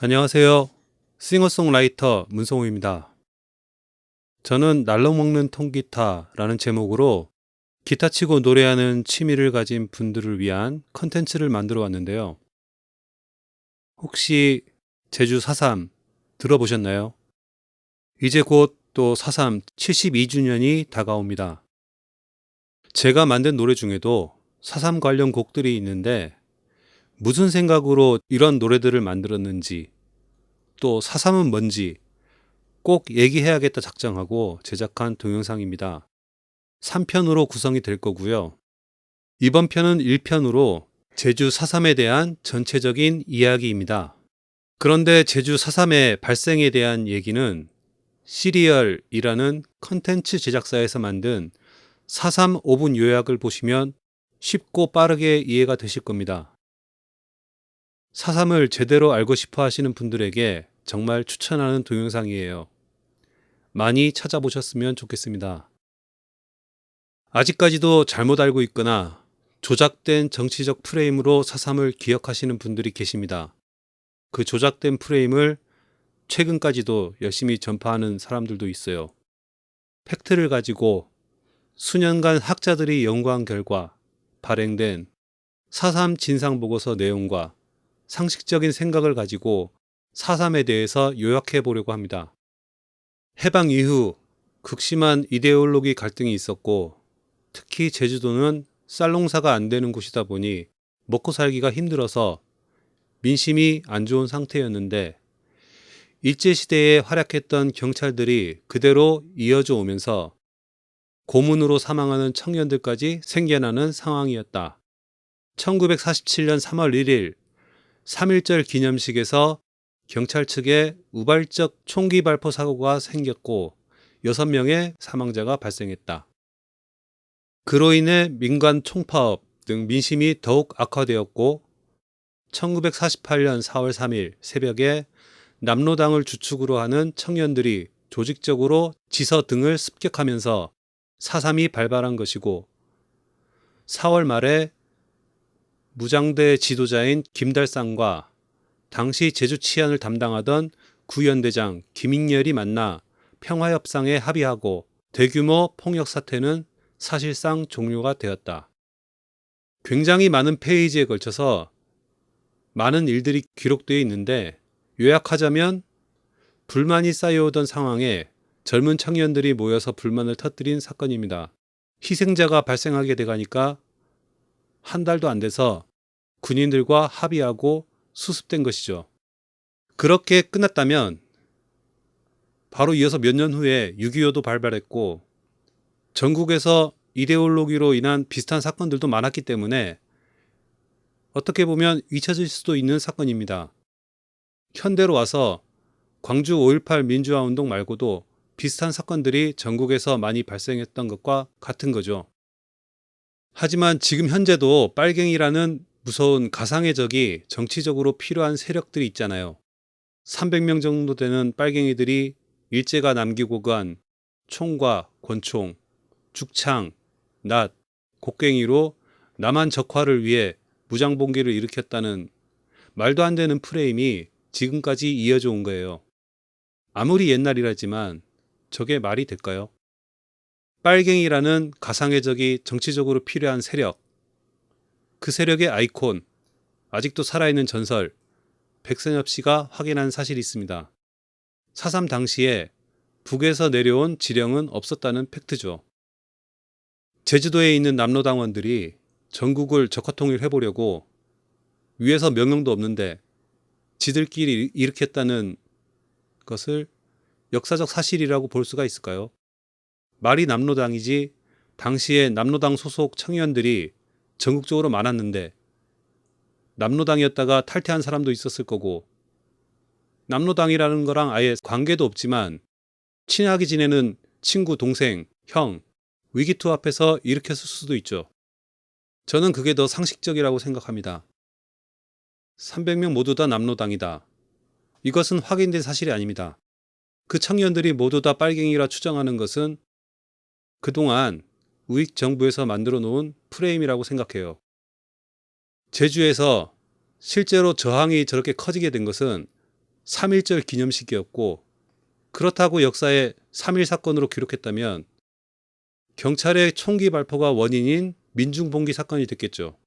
안녕하세요. 싱어송라이터 문성우입니다. 저는 날로 먹는 통기타라는 제목으로 기타 치고 노래하는 취미를 가진 분들을 위한 컨텐츠를 만들어 왔는데요. 혹시 제주 4.3 들어보셨나요? 이제 곧 또 4.3 72주년이 다가옵니다. 제가 만든 노래 중에도 4.3 관련 곡들이 있는데 무슨 생각으로 이런 노래들을 만들었는지 또 4.3은 뭔지 꼭 얘기해야겠다 작정하고 제작한 동영상입니다. 3편으로 구성이 될 거고요. 이번 편은 1편으로 제주 4.3에 대한 전체적인 이야기입니다. 그런데 제주 4.3의 발생에 대한 얘기는 시리얼이라는 컨텐츠 제작사에서 만든 4.3 5분 요약을 보시면 쉽고 빠르게 이해가 되실 겁니다. 4.3을 제대로 알고 싶어 하시는 분들에게 정말 추천하는 동영상이에요. 많이 찾아보셨으면 좋겠습니다. 아직까지도 잘못 알고 있거나 조작된 정치적 프레임으로 4.3을 기억하시는 분들이 계십니다. 그 조작된 프레임을 최근까지도 열심히 전파하는 사람들도 있어요. 팩트를 가지고 수년간 학자들이 연구한 결과 발행된 4.3 진상보고서 내용과 상식적인 생각을 가지고 4.3에 대해서 요약해 보려고 합니다. 해방 이후 극심한 이데올로기 갈등이 있었고 특히 제주도는 쌀농사가 안 되는 곳이다 보니 먹고 살기가 힘들어서 민심이 안 좋은 상태였는데 일제시대에 활약했던 경찰들이 그대로 이어져 오면서 고문으로 사망하는 청년들까지 생겨나는 상황이었다. 1947년 3월 1일 3.1절 기념식에서 경찰 측에 우발적 총기 발포 사고가 생겼고 6명의 사망자가 발생했다. 그로 인해 민간 총파업 등 민심이 더욱 악화되었고 1948년 4월 3일 새벽에 남로당을 주축으로 하는 청년들이 조직적으로 지서 등을 습격하면서 4.3이 발발한 것이고 4월 말에 무장대 지도자인 김달상과 당시 제주 치안을 담당하던 구연대장 김익렬이 만나 평화협상에 합의하고 대규모 폭력 사태는 사실상 종료가 되었다. 굉장히 많은 페이지에 걸쳐서 많은 일들이 기록되어 있는데 요약하자면 불만이 쌓여오던 상황에 젊은 청년들이 모여서 불만을 터뜨린 사건입니다. 희생자가 발생하게 돼가니까 한 달도 안 돼서 군인들과 합의하고 수습된 것이죠. 그렇게 끝났다면 바로 이어서 몇 년 후에 6.25도 발발했고 전국에서 이데올로기로 인한 비슷한 사건들도 많았기 때문에 어떻게 보면 잊혀질 수도 있는 사건입니다. 현대로 와서 광주 5.18 민주화운동 말고도 비슷한 사건들이 전국에서 많이 발생했던 것과 같은 거죠. 하지만 지금 현재도 빨갱이라는 무서운 가상의 적이 정치적으로 필요한 세력들이 있잖아요. 300명 정도 되는 빨갱이들이 일제가 남기고 간 총과 권총, 죽창, 낫, 곡괭이로 남한 적화를 위해 무장봉기를 일으켰다는 말도 안 되는 프레임이 지금까지 이어져 온 거예요. 아무리 옛날이라지만 저게 말이 될까요? 빨갱이라는 가상의 적이 정치적으로 필요한 세력, 그 세력의 아이콘, 아직도 살아있는 전설, 백선엽 씨가 확인한 사실이 있습니다. 4.3 당시에 북에서 내려온 지령은 없었다는 팩트죠. 제주도에 있는 남로당원들이 전국을 적화통일해보려고 위에서 명령도 없는데 지들끼리 일으켰다는 것을 역사적 사실이라고 볼 수가 있을까요? 말이 남로당이지 당시에 남로당 소속 청년들이 전국적으로 많았는데 남로당이었다가 탈퇴한 사람도 있었을 거고 남로당이라는 거랑 아예 관계도 없지만 친하게 지내는 친구, 동생, 형, 위기투 앞에서 일으켰을 수도 있죠. 저는 그게 더 상식적이라고 생각합니다. 300명 모두 다 남로당이다. 이것은 확인된 사실이 아닙니다. 그 청년들이 모두 다 빨갱이라 추정하는 것은 그동안 우익 정부에서 만들어 놓은 프레임이라고 생각해요. 제주에서 실제로 저항이 저렇게 커지게 된 것은 3.1절 기념식이었고 그렇다고 역사에 3.1 사건으로 기록했다면 경찰의 총기 발포가 원인인 민중봉기 사건이 됐겠죠.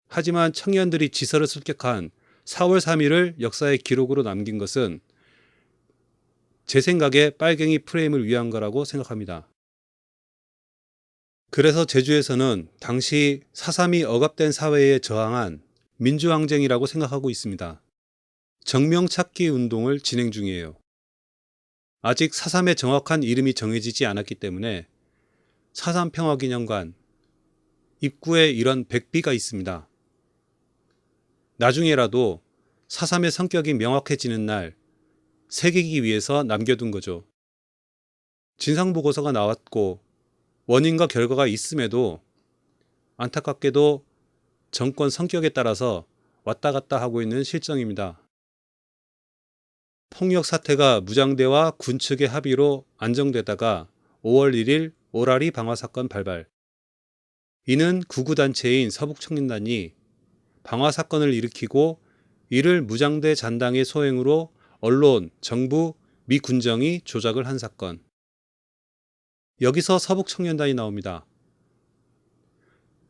하지만 청년들이 지서를 습격한 4월 3일을 역사의 기록으로 남긴 것은 제 생각에 빨갱이 프레임을 위한 거라고 생각합니다. 그래서 제주에서는 당시 4.3이 억압된 사회에 저항한 민주항쟁이라고 생각하고 있습니다. 정명찾기 운동을 진행 중이에요. 아직 4.3의 정확한 이름이 정해지지 않았기 때문에 4.3 평화기념관 입구에 이런 백비가 있습니다. 나중에라도 4.3의 성격이 명확해지는 날 새기기 위해서 남겨둔 거죠. 진상보고서가 나왔고 원인과 결과가 있음에도 안타깝게도 정권 성격에 따라서 왔다 갔다 하고 있는 실정입니다. 폭력 사태가 무장대와 군 측의 합의로 안정되다가 5월 1일 오라리 방화 사건 발발. 이는 구구단체인 서북청년단이 방화 사건을 일으키고 이를 무장대 잔당의 소행으로 언론, 정부, 미 군정이 조작을 한 사건. 여기서 서북청년단이 나옵니다.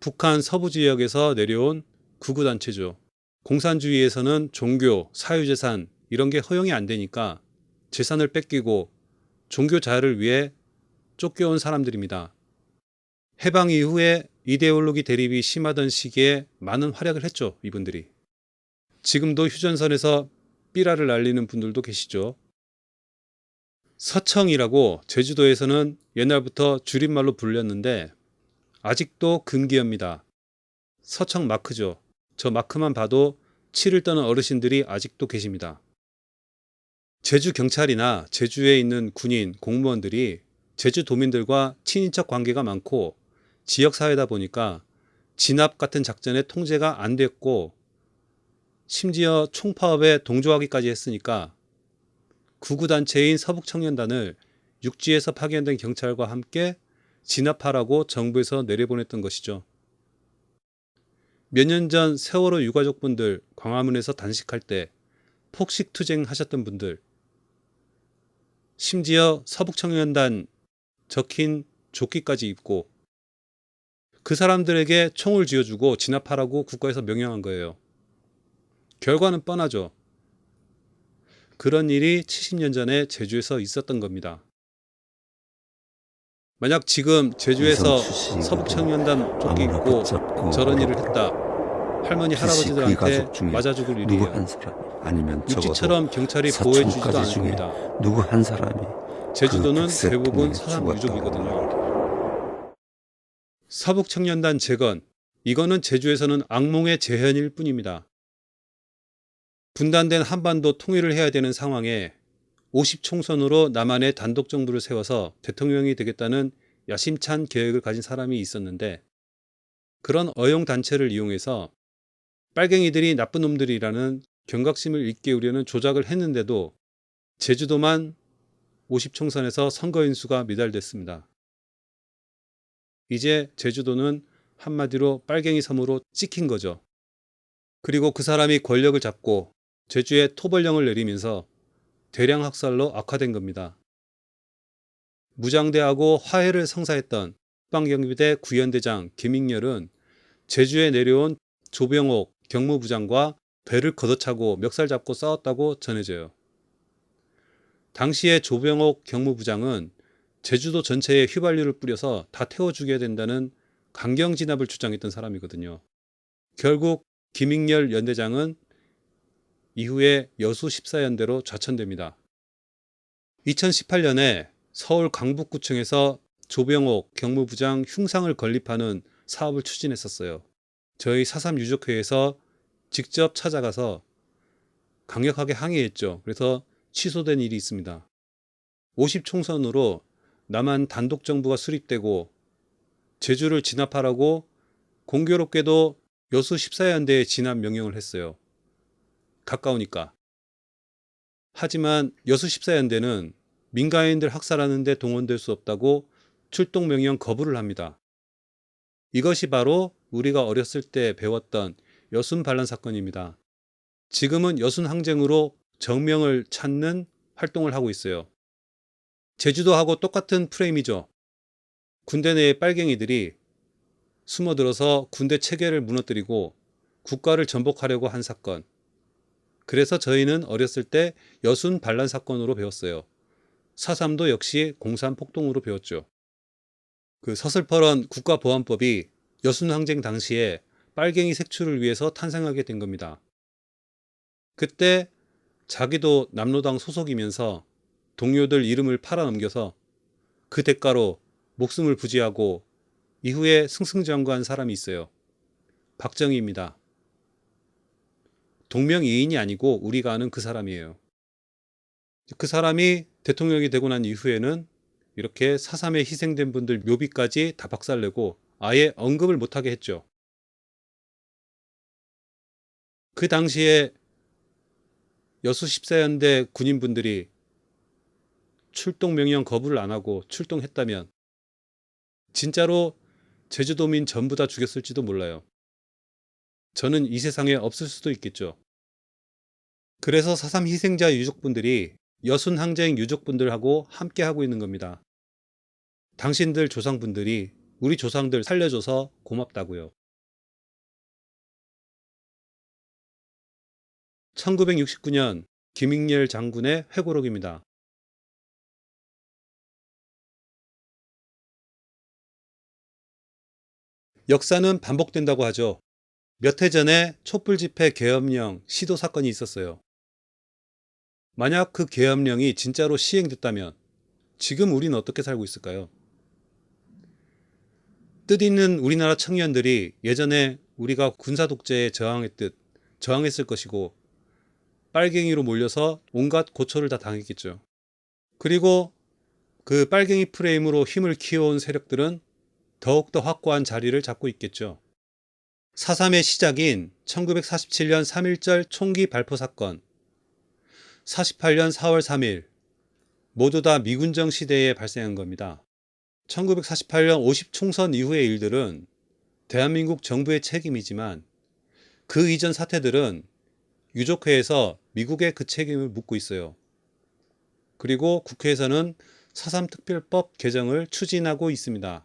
북한 서부 지역에서 내려온 구구단체죠. 공산주의에서는 종교, 사유재산 이런 게 허용이 안 되니까 재산을 뺏기고 종교 자유를 위해 쫓겨온 사람들입니다. 해방 이후에 이데올로기 대립이 심하던 시기에 많은 활약을 했죠, 이분들이. 지금도 휴전선에서 삐라를 날리는 분들도 계시죠. 서청이라고 제주도에서는 옛날부터 줄임말로 불렸는데 아직도 금기어입니다. 서청 마크죠. 저 마크만 봐도 치를 떠는 어르신들이 아직도 계십니다. 제주 경찰이나 제주에 있는 군인, 공무원들이 제주도민들과 친인척 관계가 많고 지역사회다 보니까 진압 같은 작전의 통제가 안 됐고 심지어 총파업에 동조하기까지 했으니까 구구단체인 서북청년단을 육지에서 파견된 경찰과 함께 진압하라고 정부에서 내려보냈던 것이죠. 몇 년 전 세월호 유가족분들 광화문에서 단식할 때 폭식투쟁 하셨던 분들, 심지어 서북청년단 적힌 조끼까지 입고 그 사람들에게 총을 쥐어주고 진압하라고 국가에서 명령한 거예요. 결과는 뻔하죠. 그런 일이 70년 전에 제주에서 있었던 겁니다. 만약 지금 제주에서 서북청년단 조끼 입고 저런 일을 했다. 할머니 할아버지들한테 맞아 죽을 일이에요. 육지처럼 경찰이 보호해주지도 않을 겁니다. 누구 한 사람이 제주도는 그 대부분 백색 사상 때문에 유족이거든요. 서북청년단 재건, 이거는 제주에서는 악몽의 재현일 뿐입니다. 분단된 한반도 통일을 해야 되는 상황에 50총선으로 남한의 단독정부를 세워서 대통령이 되겠다는 야심찬 계획을 가진 사람이 있었는데 그런 어용단체를 이용해서 빨갱이들이 나쁜 놈들이라는 경각심을 일깨우려는 조작을 했는데도 제주도만 50총선에서 선거인수가 미달됐습니다. 이제 제주도는 한마디로 빨갱이 섬으로 찍힌 거죠. 그리고 그 사람이 권력을 잡고 제주에 토벌령을 내리면서 대량 학살로 악화된 겁니다. 무장대하고 화해를 성사했던 국방경비대 구연대장 김익렬은 제주에 내려온 조병옥 경무부장과 배를 걷어차고 멱살 잡고 싸웠다고 전해져요. 당시에 조병옥 경무부장은 제주도 전체에 휘발유를 뿌려서 다 태워 죽여야 된다는 강경 진압을 주장했던 사람이거든요. 결국 김익렬 연대장은 이후에 여수 14연대로 좌천됩니다. 2018년에 서울 강북구청에서 조병옥 경무부장 흉상을 건립하는 사업을 추진했었어요. 저희 4.3 유족회에서 직접 찾아가서 강력하게 항의했죠. 그래서 취소된 일이 있습니다. 50총선으로 남한 단독정부가 수립되고 제주를 진압하라고 공교롭게도 여수 14연대에 진압 명령을 했어요. 가까우니까. 하지만 여수 14연대는 민간인들 학살하는 데 동원될 수 없다고 출동 명령 거부를 합니다. 이것이 바로 우리가 어렸을 때 배웠던 여순 반란 사건입니다. 지금은 여순 항쟁으로 정명을 찾는 활동을 하고 있어요. 제주도하고 똑같은 프레임이죠. 군대 내의 빨갱이들이 숨어들어서 군대 체계를 무너뜨리고 국가를 전복하려고 한 사건. 그래서 저희는 어렸을 때 여순 반란 사건으로 배웠어요. 4.3도 역시 공산 폭동으로 배웠죠. 그 서슬퍼런 국가보안법이 여순 항쟁 당시에 빨갱이 색출을 위해서 탄생하게 된 겁니다. 그때 자기도 남로당 소속이면서 동료들 이름을 팔아넘겨서 그 대가로 목숨을 부지하고 이후에 승승장구한 사람이 있어요. 박정희입니다. 동명이인이 아니고 우리가 아는 그 사람이에요. 그 사람이 대통령이 되고 난 이후에는 이렇게 4.3에 희생된 분들 묘비까지 다 박살내고 아예 언급을 못하게 했죠. 그 당시에 여수 14연대 군인분들이 출동 명령 거부를 안 하고 출동했다면 진짜로 제주도민 전부 다 죽였을지도 몰라요. 저는 이 세상에 없을 수도 있겠죠. 그래서 4.3 희생자 유족분들이 여순 항쟁 유족분들하고 함께 하고 있는 겁니다. 당신들 조상분들이 우리 조상들 살려줘서 고맙다고요. 1969년 김익렬 장군의 회고록입니다. 역사는 반복된다고 하죠. 몇 해 전에 촛불 집회 계엄령 시도 사건이 있었어요. 만약 그 계엄령이 진짜로 시행됐다면 지금 우리는 어떻게 살고 있을까요? 뜻있는 우리나라 청년들이 예전에 우리가 군사독재에 저항했듯 저항했을 것이고 빨갱이로 몰려서 온갖 고초를 다 당했겠죠. 그리고 그 빨갱이 프레임으로 힘을 키워온 세력들은 더욱더 확고한 자리를 잡고 있겠죠. 4.3의 시작인 1947년 3.1절 총기 발포 사건, 48년 4월 3일 모두 다 미군정 시대에 발생한 겁니다. 1948년 50 총선 이후의 일들은 대한민국 정부의 책임이지만 그 이전 사태들은 유족회에서 미국에 그 책임을 묻고 있어요. 그리고 국회에서는 4.3 특별법 개정을 추진하고 있습니다.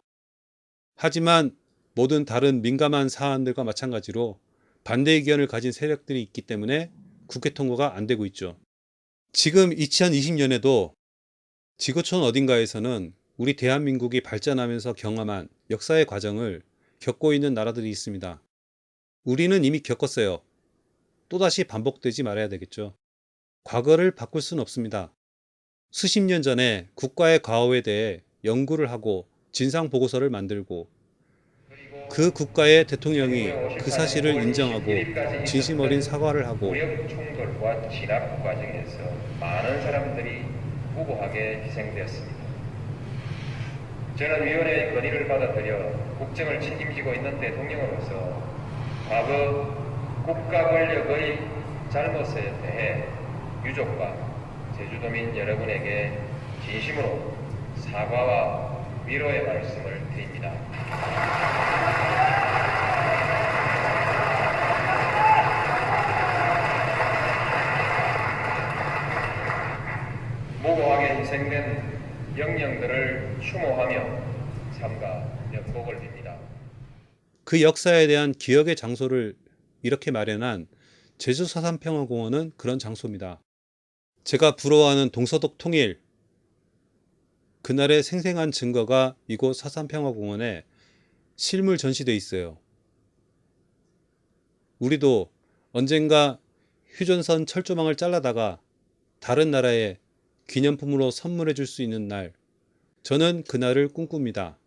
하지만 모든 다른 민감한 사안들과 마찬가지로 반대 의견을 가진 세력들이 있기 때문에 국회 통과가 안 되고 있죠. 지금 2020년에도 지구촌 어딘가에서는 우리 대한민국이 발전하면서 경험한 역사의 과정을 겪고 있는 나라들이 있습니다. 우리는 이미 겪었어요. 또다시 반복되지 말아야 되겠죠. 과거를 바꿀 수는 없습니다. 수십 년 전에 국가의 과오에 대해 연구를 하고 진상보고서를 만들고 그 국가의 대통령이 그 사실을 인정하고 진심 어린 사과를 하고 무력 충돌과 진압 과정에서 많은 사람들이 무고하게 희생되었습니다. 저는 위원회의 건의를 받아들여 국정을 책임지고 있는 대통령으로서 과거 국가 권력의 잘못에 대해 유족과 제주도민 여러분에게 진심으로 사과와 위로의 말씀을 드립니다. 무고하게 희생된 영령들을 추모하며 삼가 면목을 빕니다. 그 역사에 대한 기억의 장소를 이렇게 마련한 제주 4.3 평화공원은 그런 장소입니다. 제가 부러워하는 동서독 통일, 그날의 생생한 증거가 이곳 4.3 평화공원에 실물 전시되어 있어요. 우리도 언젠가 휴전선 철조망을 잘라다가 다른 나라에 기념품으로 선물해 줄 수 있는 날, 저는 그날을 꿈꿉니다.